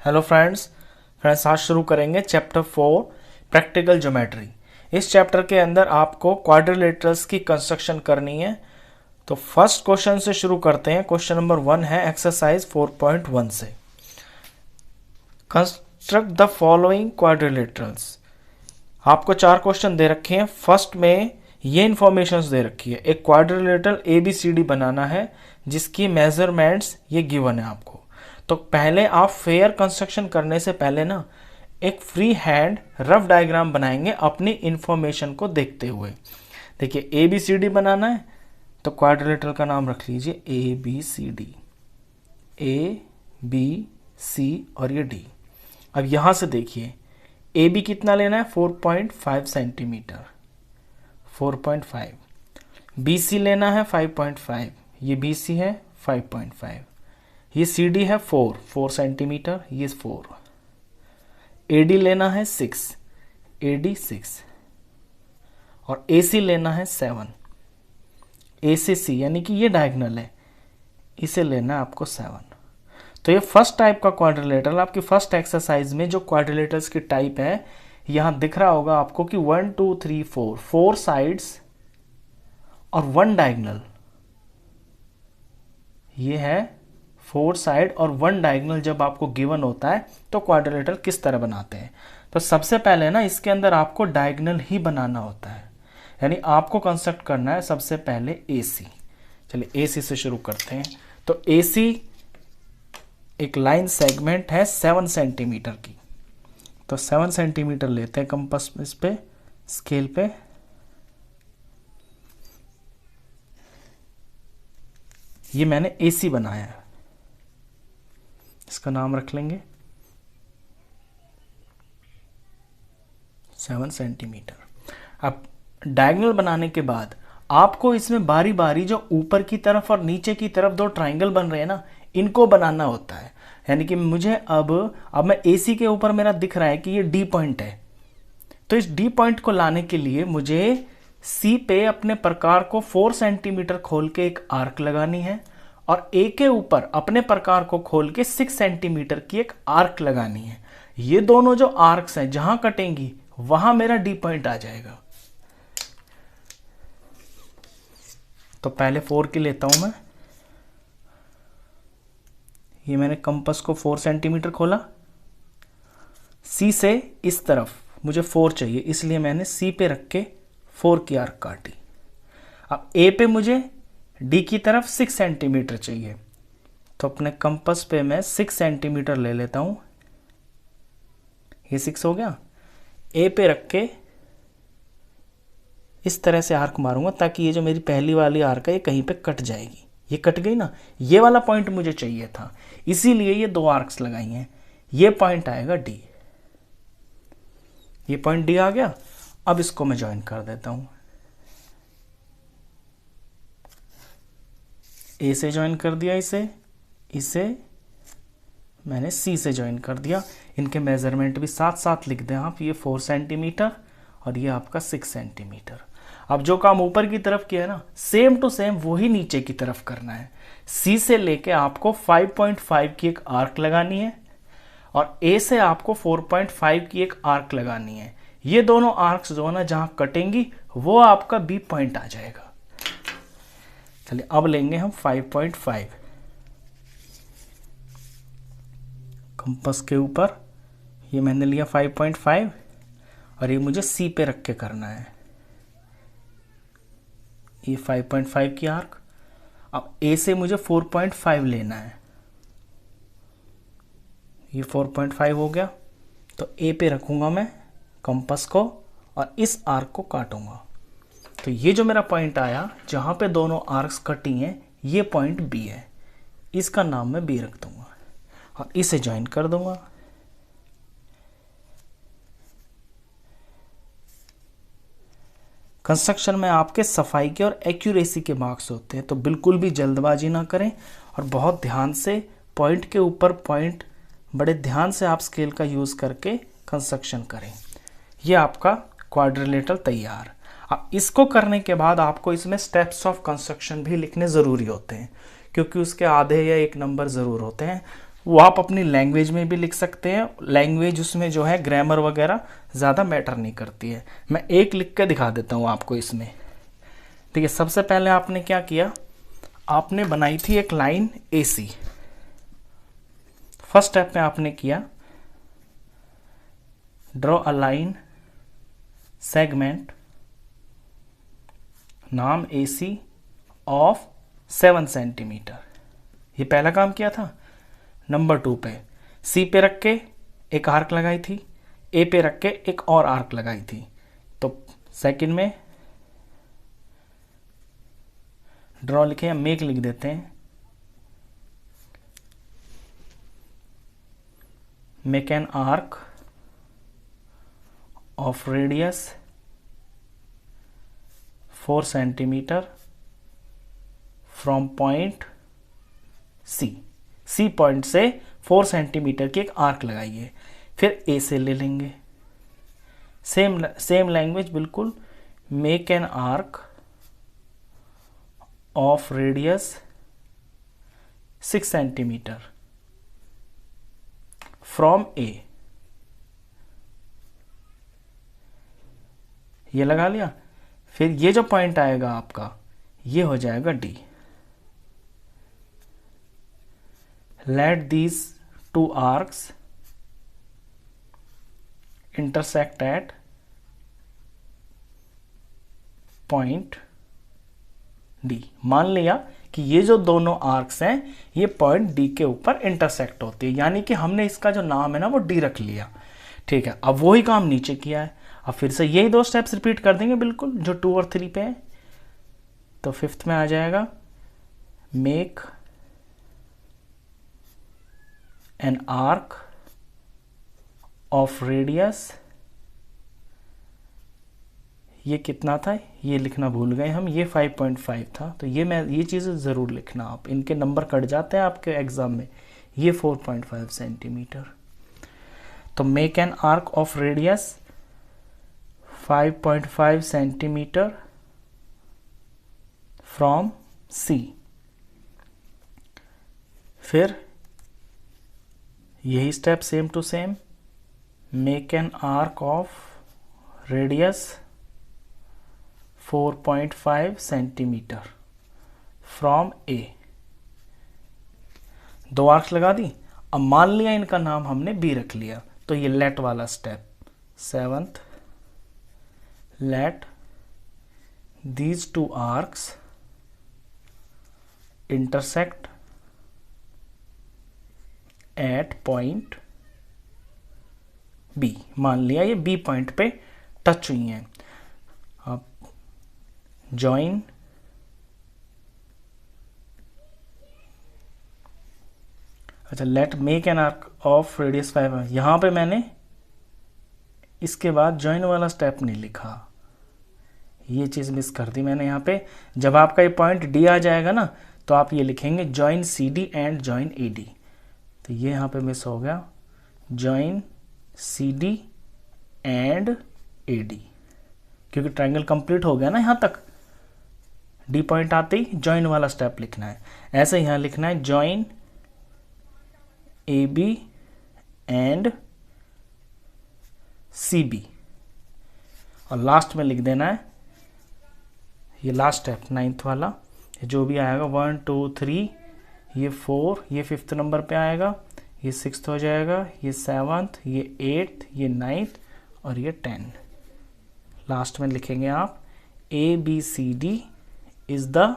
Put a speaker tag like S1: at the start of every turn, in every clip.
S1: Hello friends आज शुरू करेंगे चैप्टर 4 प्रैक्टिकल ज्योमेट्री। इस चैप्टर के अंदर आपको क्वाड्रिलेटरल्स की कंस्ट्रक्शन करनी है। तो फर्स्ट क्वेश्चन से शुरू करते हैं। क्वेश्चन नंबर 1 है एक्सरसाइज 4.1 से। Construct the following quadrilaterals. आपको 4 क्वेश्चन दे रखे हैं। फर्स्ट में ये इंफॉर्मेशंस दे रखी है, एक क्वाड्रिलेटरल ABCD बनाना है जिसकी मेजरमेंट्स ये गिवन है आपको। तो पहले आप फेयर कंस्ट्रक्शन करने से पहले ना एक फ्री हैंड रफ डायग्राम बनाएंगे अपनी इंफॉर्मेशन को देखते हुए। देखिए ABCD बनाना है तो क्वाड्रिलेटरल का नाम रख लीजिए ABCD, ABC और ये D। अब यहाँ से देखिए AB कितना लेना है 4.5 सेंटीमीटर, 4.5। BC लेना है 5.5, ये BC है 5.5। ये CD है 4 सेंटीमीटर, ये 4। AD लेना है 6, AD 6। और AC लेना है 7, ACC यानी कि ये डायगोनल है, इसे लेना है आपको 7। तो ये फर्स्ट टाइप का क्वाड्रिलेटरल आपकी फर्स्ट एक्सरसाइज में जो क्वाड्रिलेटरल्स की टाइप है यहां दिख रहा होगा आपको कि 1 2 3 4 साइड्स और 1 डायगोनल। ये है 4 साइड और 1 डायगोनल। जब आपको गिवन होता है तो क्वाड्रिलेटरल किस तरह बनाते हैं। तो सबसे पहले ना इसके अंदर आपको डायगोनल ही बनाना होता है, यानी आपको कंस्ट्रक्ट करना है सबसे पहले AC। चलिए AC से शुरू करते हैं। तो AC एक लाइन सेगमेंट है 7 सेंटीमीटर की। तो 7 सेंटीमीटर लेते हैं कंपास इस पे स्केल पे। ये मैंने AC बनाया है, इसका नाम रख लेंगे 7 सेंटीमीटर। अब डायगोनल बनाने के बाद आपको इसमें बारी बारी जो ऊपर की तरफ और नीचे की तरफ 2 ट्राइंगल बन रहे हैं ना, इनको बनाना होता है। यानी कि मुझे अब मैं AC के ऊपर मेरा दिख रहा है कि ये D पॉइंट है, तो इस D पॉइंट को लाने के लिए मुझे C पे अपने प्रकार को 4 सेंटीमीटर खोल के एक आर्क लगानी है और A के ऊपर अपने प्रकार को खोल के 6 सेंटीमीटर की एक आर्क लगानी है। ये दोनों जो आर्क्स हैं जहां कटेंगी वहां मेरा D पॉइंट आ जाएगा। तो पहले 4 की लेता हूं मैं। ये मैंने कंपास को 4 सेंटीमीटर खोला। C से इस तरफ मुझे 4 चाहिए, इसलिए मैंने C पे रख के 4 की आर्क काटी। अब A पे मुझे D की तरफ 6 सेंटीमीटर चाहिए, तो अपने कंपास पे मैं 6 सेंटीमीटर ले लेता हूं। ये 6 हो गया। A पे रख के इस तरह से आर्क मारूंगा ताकि ये जो मेरी पहली वाली आर्क है ये कहीं पे कट जाएगी। ये कट गई ना, ये वाला पॉइंट मुझे चाहिए था, इसीलिए ये 2 आर्क्स लगाई हैं। ये पॉइंट आएगा D। ये पॉइंट D आ गया। अब इसको मैं ज्वाइन कर देता हूं। A से ज्वाइन कर दिया, इसे मैंने C से ज्वाइन कर दिया। इनके मेजरमेंट भी साथ साथ लिख दें आप। ये 4 सेंटीमीटर और ये आपका 6 सेंटीमीटर। अब जो काम ऊपर की तरफ किया है ना, सेम टू सेम वही नीचे की तरफ करना है। C से लेके आपको 5.5 की एक आर्क लगानी है और A से आपको 4.5 की एक आर्क लगानी है। ये दोनों आर्क्स जो है ना जहां कटेंगी वो आपका B पॉइंट आ जाएगा। चलिए अब लेंगे हम 5.5। कंपास के ऊपर ये मैंने लिया 5.5 और ये मुझे C पे रख के करना है। ये 5.5 की आर्क। अब A से मुझे 4.5 लेना है। ये 4.5 हो गया। तो A पे रखूंगा मैं कंपास को और इस आर्क को काटूंगा। तो ये जो मेरा पॉइंट आया जहां पे दोनों आर्क्स कटी हैं, ये पॉइंट B है। इसका नाम मैं B रख दूंगा और इसे ज्वाइन कर दूंगा। कंस्ट्रक्शन में आपके सफाई के और एक्यूरेसी के मार्क्स होते हैं, तो बिल्कुल भी जल्दबाजी ना करें और बहुत ध्यान से पॉइंट के ऊपर पॉइंट बड़े ध्यान से आप स्केल का यूज़ करके कंस्ट्रक्शन करें। ये आपका क्वाड्रिलेटरल तैयार। अब इसको करने के बाद आपको इसमें स्टेप्स ऑफ कंस्ट्रक्शन भी लिखने ज़रूरी होते हैं, क्योंकि उसके आधे या 1 नंबर ज़रूर होते हैं। वो आप अपनी लैंग्वेज में भी लिख सकते हैं। लैंग्वेज उसमें जो है ग्रामर वगैरह ज़्यादा मैटर नहीं करती है। मैं एक लिख के दिखा देता हूँ आपको इसमें। ठीक है, सबसे पहले आपने क्या किया, आपने बनाई थी एक लाइन AC। फर्स्ट स्टेप में आपने किया ड्रॉ अ लाइन सेगमेंट नाम AC ऑफ 7 सेंटीमीटर। ये पहला काम किया था। नंबर 2 पे C पे रख के एक आर्क लगाई थी, A पे रख के एक और आर्क लगाई थी। तो सेकंड में ड्रॉ लिखे या मेक लिख देते हैं, make an arc of radius 4 centimetre from point C point से 4 सेंटीमीटर की एक आर्क लगाइए। फिर A से ले लेंगे, सेम लैंग्वेज बिल्कुल, make an arc of radius 6 centimetre from A। ये लगा लिया। फिर ये जो पॉइंट आएगा आपका, ये हो जाएगा D। Let these two arcs intersect at point D। मान लिया कि ये जो दोनों आर्क्स हैं ये पॉइंट D के ऊपर इंटरसेक्ट होते हैं, यानी कि हमने इसका जो नाम है ना वो D रख लिया। ठीक है, अब वही काम नीचे किया है। अब फिर से यही 2 स्टेप्स रिपीट कर देंगे बिल्कुल जो 2 और 3 पे है। तो 5th में आ जाएगा make an arc of radius, ये कितना था ये लिखना भूल गए हम, ये 5.5 था। तो ये चीज़ें ज़रूर लिखना आप, इनके नंबर कट जाते हैं आपके एग्ज़ाम में। ये 4.5 सेंटीमीटर। तो make an arc of radius 5.5 centimetre from C। फिर यही step same to same, make an arc of radius 4.5 centimetre from A। 2 arcs लगा दी। अब मान लिया इनका नाम हमने B रख लिया, तो ये लेट वाला step 7th, let these 2 arcs intersect at point B। मान लिया ये B पॉइंट पे टच हुई हैं। अब join अच्छा let make an arc of radius 5। यहाँ पे मैंने इसके बाद join वाला स्टेप नहीं लिखा, ये चीज़ मिस कर दी मैंने यहाँ पे। जब आपका ये पॉइंट D आ जाएगा ना तो आप ये लिखेंगे join CD and join AD। तो ये यहाँ पे मिस हो गया, join CD एंड AD, क्योंकि ट्रायंगल कंप्लीट हो गया ना यहाँ तक। D पॉइंट आते ही join वाला स्टेप लिखना है। ऐसे यहाँ लिखना है join AB एंड CB, और लास्ट में लिख देना है ये लास्ट स्टेप 9th वाला, जो भी आएगा 1 2 3, ये 4, ये 5th नंबर पे आएगा, ये 6th हो जाएगा, ये 7th, ये 8th, ये 9th और ये 10। लास्ट में लिखेंगे आप ABCD is the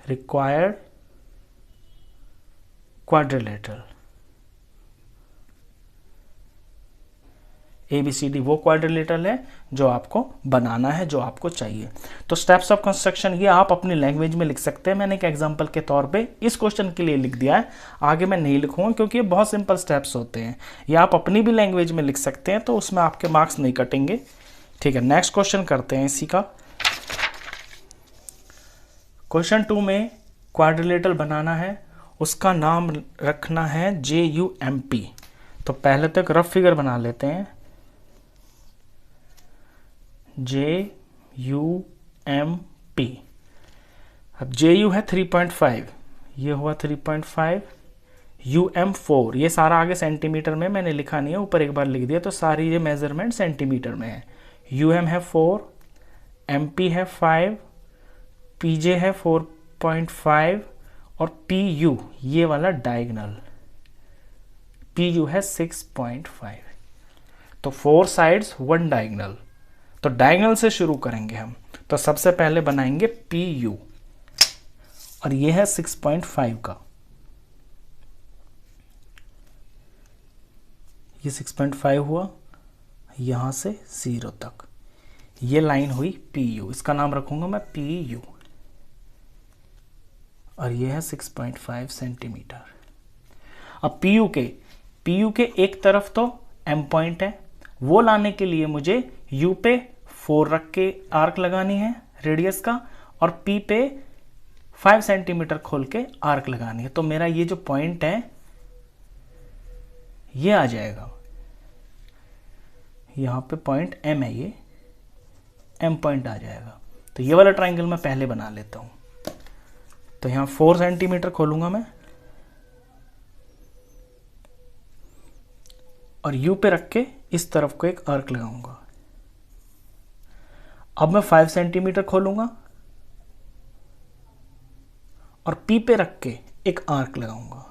S1: required quadrilateral. ABCD वो क्वाड्रिलेटरल है जो आपको बनाना है, जो आपको चाहिए। तो स्टेप्स ऑफ कंस्ट्रक्शन ये आप अपनी लैंग्वेज में लिख सकते हैं। मैंने एक एग्जांपल के तौर पे इस क्वेश्चन के लिए लिख दिया है, आगे मैं नहीं लिखूंगा क्योंकि ये बहुत सिंपल स्टेप्स होते हैं। ये आप अपनी भी लैंग्वेज में लिख सकते हैं, तो उसमें आपके मार्क्स नहीं कटेंगे। ठीक है, नेक्स्ट क्वेश्चन करते हैं इसी का। क्वेश्चन 2 में क्वाड्रिलेटरल बनाना है, उसका नाम रखना है JUMP। तो पहले तो एक रफ फिगर बना लेते हैं, JUMP। अब JU है 3.5, ये हुआ 3.5, UM4, ये सारा आगे सेंटीमीटर में मैंने लिखा नहीं है, ऊपर एक बार लिख दिया, तो सारी ये मेजरमेंट सेंटीमीटर में है। UM है 4, MP है 5, PJ है 4.5 और PU ये वाला डायगनल PU है 6.5। तो 4 साइड्स 1 डायगनल, तो डायगनल से शुरू करेंगे हम। तो सबसे पहले बनाएंगे PU और ये है 6.5 का, ये 6.5 हुआ यहां से 0 तक, ये लाइन हुई PU, इसका नाम रखूंगा मैं PU, और ये है 6.5 सेंटीमीटर। अब PU के एक तरफ तो M पॉइंट है, वो लाने के लिए मुझे U पे 4 रख के आर्क लगानी है रेडियस का, और P पे 5 सेंटीमीटर खोल के आर्क लगानी है। तो मेरा ये जो पॉइंट है ये आ जाएगा, यहां पे पॉइंट M है, ये M पॉइंट आ जाएगा। तो ये वाला ट्राइंगल मैं पहले बना लेता हूं। तो यहां 4 सेंटीमीटर खोलूंगा मैं और U पे रख के इस तरफ को एक आर्क लगाऊंगा। अब मैं 5 सेंटीमीटर खोलूंगा और P पे रख के एक आर्क लगाऊंगा।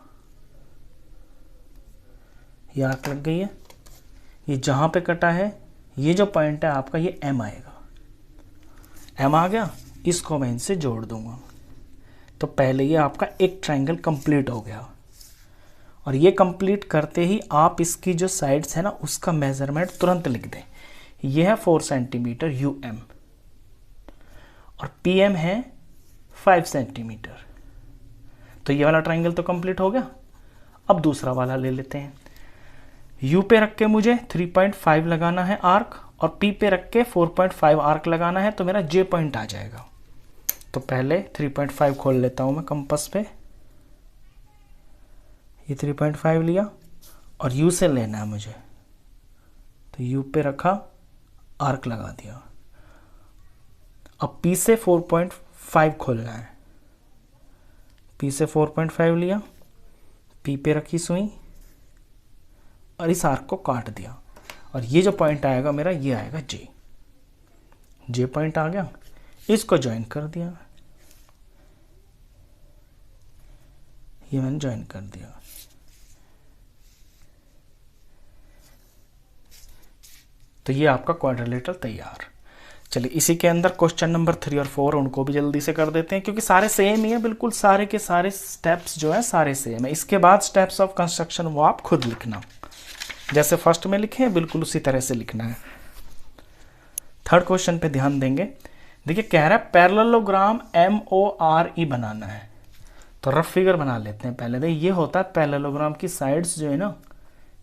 S1: ये आर्क लग गई है, ये जहां पे कटा है ये जो पॉइंट है आपका ये M आएगा, M आ गया, इसको मैं इनसे जोड़ दूंगा। तो पहले ये आपका एक ट्रायंगल कंप्लीट हो गया, और ये कंप्लीट करते ही आप इसकी जो साइड्स है ना उसका मेजरमेंट तुरंत लिख दें। ये है 4 सेंटीमीटर UM और PM है 5 सेंटीमीटर। तो ये वाला ट्रायंगल तो कंप्लीट हो गया। अब दूसरा वाला ले लेते हैं। U पे रख के मुझे 3.5 लगाना है आर्क, और P पे रख के 4.5 आर्क लगाना है, तो मेरा J पॉइंट आ जाएगा। तो पहले 3.5 खोल लेता हूं मैं कंपास पे, ये 3.5 लिया और U से लेना है मुझे, तो U पे रखा, आर्क लगा दिया। अब P से 4.5 खोलना है, P से 4.5 लिया, P पे रखी सुई और इस आर्क को काट दिया, और ये जो पॉइंट आएगा मेरा ये आएगा J पॉइंट आ गया, इसको ज्वाइन कर दिया, ये मैंने ज्वाइन कर दिया। तो ये आपका क्वाड्रिलेटरल तैयार। चलिए इसी के अंदर क्वेश्चन नंबर 3 और 4 उनको भी जल्दी से कर देते हैं, क्योंकि सारे सेम ही है, बिल्कुल सारे के सारे स्टेप्स जो है सारे सेम है। इसके बाद स्टेप्स ऑफ कंस्ट्रक्शन वो आप खुद लिखना, जैसे फर्स्ट में लिखे हैं बिल्कुल उसी तरह से लिखना है। थर्ड क्वेश्चन पे ध्यान देंगे। देखिए कह रहा है पैरेललोग्राम MORE बनाना है, तो रफ फिगर बना लेते हैं पहले। देखिए ये होता है पैरेललोग्राम की साइड्स जो है ना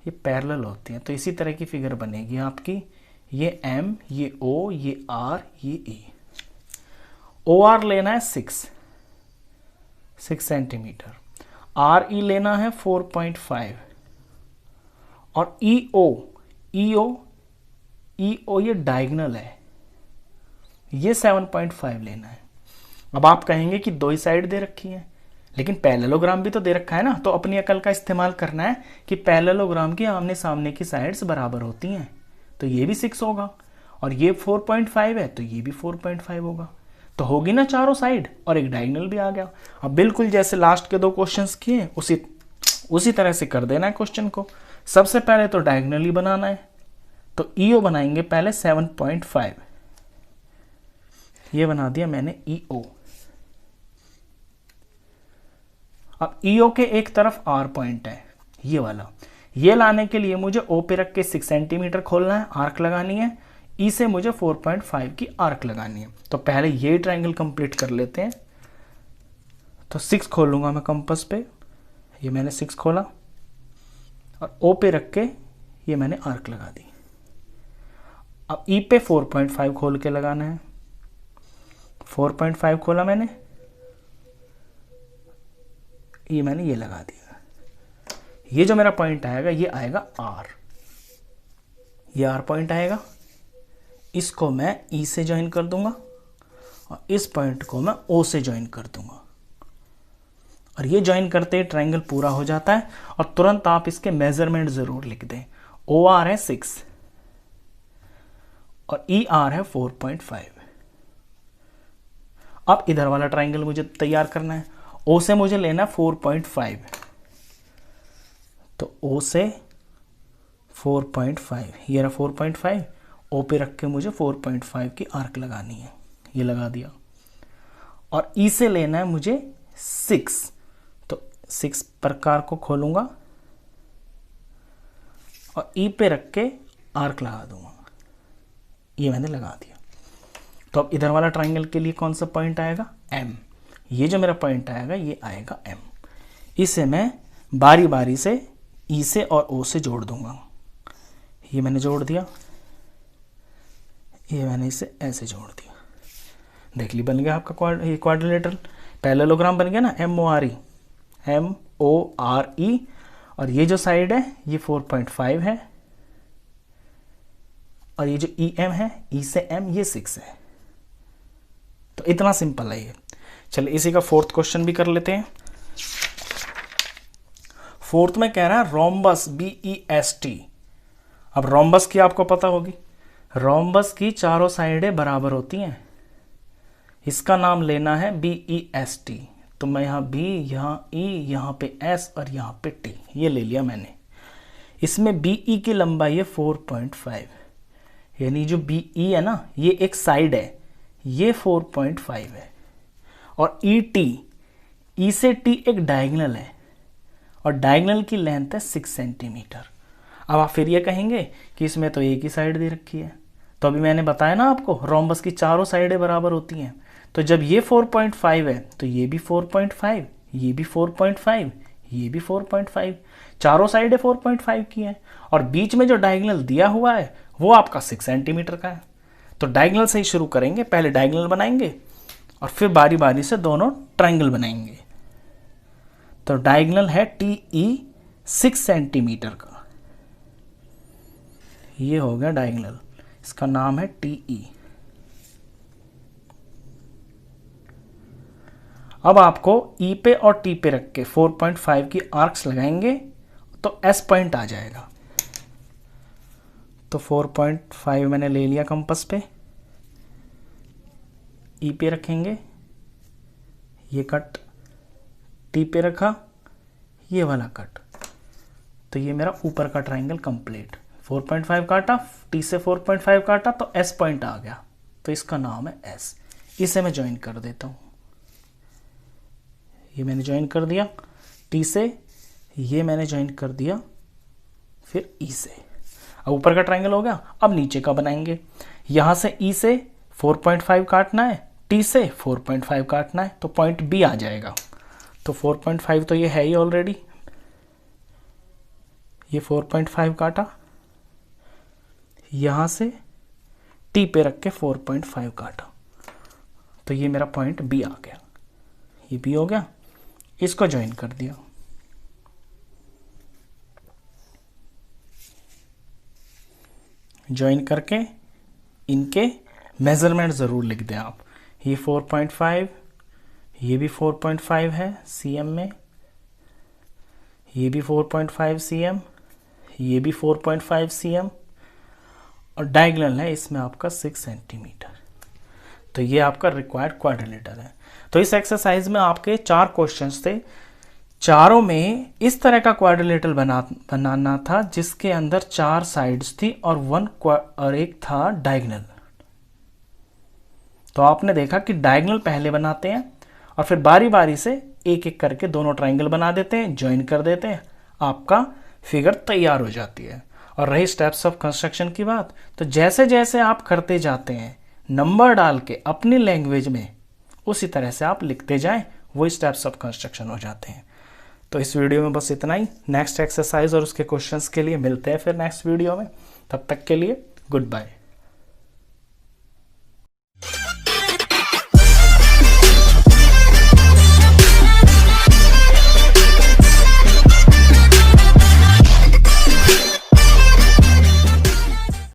S1: ये पैरेलल होती हैं, तो इसी तरह की फिगर बनेगी आपकी। ये M, ये O, ये R, ये E। OR लेना है 6 सेंटीमीटर, RE लेना है 4.5 और EO ये डायगोनल है, ये 7.5 लेना है। अब आप कहेंगे कि दो ही साइड दे रखी है, लेकिन पैरेललोग्राम भी तो दे रखा है ना, तो अपनी अकल का इस्तेमाल करना है कि पैरेललोग्राम की आमने सामने की साइड्स बराबर होती हैं, तो ये भी 6 होगा, और ये 4.5 है तो ये भी 4.5 होगा, तो होगी ना चारों साइड, और एक डायगोनल भी आ गया। अब बिल्कुल जैसे लास्ट के 2 क्वेश्चंस किए उसी तरह से कर देना है क्वेश्चन को। सबसे पहले तो डायगोनल ही बनाना है, तो EO बनाएंगे पहले 7.5, ये बना दिया मैंने EO। अब EO के एक तरफ R पॉइंट है ये वाला, ये लाने के लिए मुझे O पे रख के 6 सेंटीमीटर खोलना है, आर्क लगानी है, E से मुझे 4.5 की आर्क लगानी है। तो पहले ये ट्रायंगल कंप्लीट कर लेते हैं। तो 6 खोलूंगा मैं कंपास पे, ये मैंने 6 खोला और O पे रख के ये मैंने आर्क लगा दी। अब E पे 4.5 खोल के लगाना है, 4.5 खोला मैंने, ये मैंने ये लगा दिया। ये जो मेरा पॉइंट आएगा ये आएगा R, ये R पॉइंट आएगा, इसको मैं E से ज्वाइन कर दूंगा और इस पॉइंट को मैं O से ज्वाइन कर दूंगा, और ये ज्वाइन करते ही ट्रायंगल पूरा हो जाता है। और तुरंत आप इसके मेजरमेंट जरूर लिख दें। OR है 6 और ER है 4.5। अब इधर वाला ट्रायंगल मुझे तैयार करना है। O से मुझे लेना 4.5, तो O से 4.5, ये रहा 4.5। O पे रख के मुझे 4.5 की आर्क लगानी है, ये लगा दिया। और E से लेना है मुझे 6, तो 6 प्रकार को खोलूंगा और E पे रख के आर्क लगा दूंगा, ये मैंने लगा दिया। तो अब इधर वाला ट्रायंगल के लिए कौन सा पॉइंट आएगा? M। ये जो मेरा पॉइंट आएगा ये आएगा M। इसे मैं बारी बारी से E से और O से जोड़ दूंगा। ये मैंने जोड़ दिया, ये मैंने इसे ऐसे जोड़ दिया। देख ली, बन गया आपका क्वाड्रिलेटरल पैरेललोग्राम बन गया ना, MORE, MORE। और ये जो साइड है ये 4.5 है और ये जो EM है, E से M, ये 6 है। तो इतना सिंपल है ये। चलिए इसी का फोर्थ क्वेश्चन भी कर लेते हैं। फोर्थ में कह रहा है रोम्बस BEST। अब रोम्बस की आपको पता होगी, रोम्बस की चारों साइडें बराबर होती हैं। इसका नाम लेना है BEST। तो मैं यहाँ B, यहाँ E, यहाँ पे S और यहाँ पे T, ये ले लिया मैंने। इसमें BE की लंबाई है 4.5, यानी जो BE है ना, ये एक साइड है, ये 4.5 है। और ET, E से T एक डायगोनल है और डायगोनल की लेंथ है 6 सेंटीमीटर। अब आप फिर ये कहेंगे कि इसमें तो एक ही साइड दे रखी है। तो अभी मैंने बताया ना आपको, रोम्बस की चारों साइडें बराबर होती हैं। तो जब ये 4.5 है तो ये भी 4.5, ये भी 4.5, ये भी 4.5, चारों साइडें 4.5 की हैं। और बीच में जो डायगोनल दिया हुआ है वो आपका 6 सेंटीमीटर का है। तो डायगोनल से ही शुरू करेंगे, पहले डायगोनल बनाएंगे और फिर बारी बारी से दोनों ट्रायंगल बनाएंगे। तो डायगोनल है TE 6 सेंटीमीटर का, ये हो गया डायगोनल, इसका नाम है TE। अब आपको E पे और T पे रख के 4.5 की आर्क्स लगाएंगे तो S पॉइंट आ जाएगा। तो 4.5 मैंने ले लिया कंपास पे, E पे रखेंगे, ये कट T पे रखा, ये वाला कट। तो ये मेरा ऊपर का ट्रायंगल कंप्लीट। 4.5 काटा, T से 4.5 काटा तो S पॉइंट आ गया, तो इसका नाम है S। इसे मैं ज्वाइन कर देता हूँ, ये मैंने ज्वाइन कर दिया T से, ये मैंने ज्वाइन कर दिया फिर E से। अब ऊपर का ट्रायंगल हो गया। अब नीचे का बनाएंगे। यहाँ से E से 4.5 काटना है, T से 4.5 काटना है, तो पॉइंट B आ जाएगा। तो 4.5 तो ये है ही ऑलरेडी, ये 4.5 काटा, यहाँ से T पे रख के 4.5 काटा, तो ये मेरा पॉइंट B आ गया। ये B हो गया, इसको ज्वाइन कर दिया। ज्वाइन करके इनके मेजरमेंट ज़रूर लिख दें आप। ये 4.5, ये भी 4.5 है cm में, ये भी 4.5 cm, ये भी 4.5 cm और डायगोनल है इसमें आपका 6 सेंटीमीटर। तो ये आपका रिक्वायर्ड क्वाड्रिलेटरल है। तो इस एक्सरसाइज में आपके 4 क्वेश्चंस थे, चारों में इस तरह का क्वाड्रिलेटरल बनाना था जिसके अंदर 4 साइड्स थी और एक था डायगोनल। तो आपने देखा कि डायगोनल पहले बनाते हैं और फिर बारी बारी से एक एक करके दोनों ट्रायंगल बना देते हैं, ज्वाइन कर देते हैं, आपका फिगर तैयार हो जाती है। और रही स्टेप्स ऑफ कंस्ट्रक्शन की बात, तो जैसे जैसे आप करते जाते हैं नंबर डाल के अपनी लैंग्वेज में, उसी तरह से आप लिखते जाएं, वही स्टेप्स ऑफ कंस्ट्रक्शन हो जाते हैं। तो इस वीडियो में बस इतना ही। नेक्स्ट एक्सरसाइज और उसके क्वेश्चंस के लिए मिलते हैं फिर नेक्स्ट वीडियो में। तब तक के लिए गुड बाय।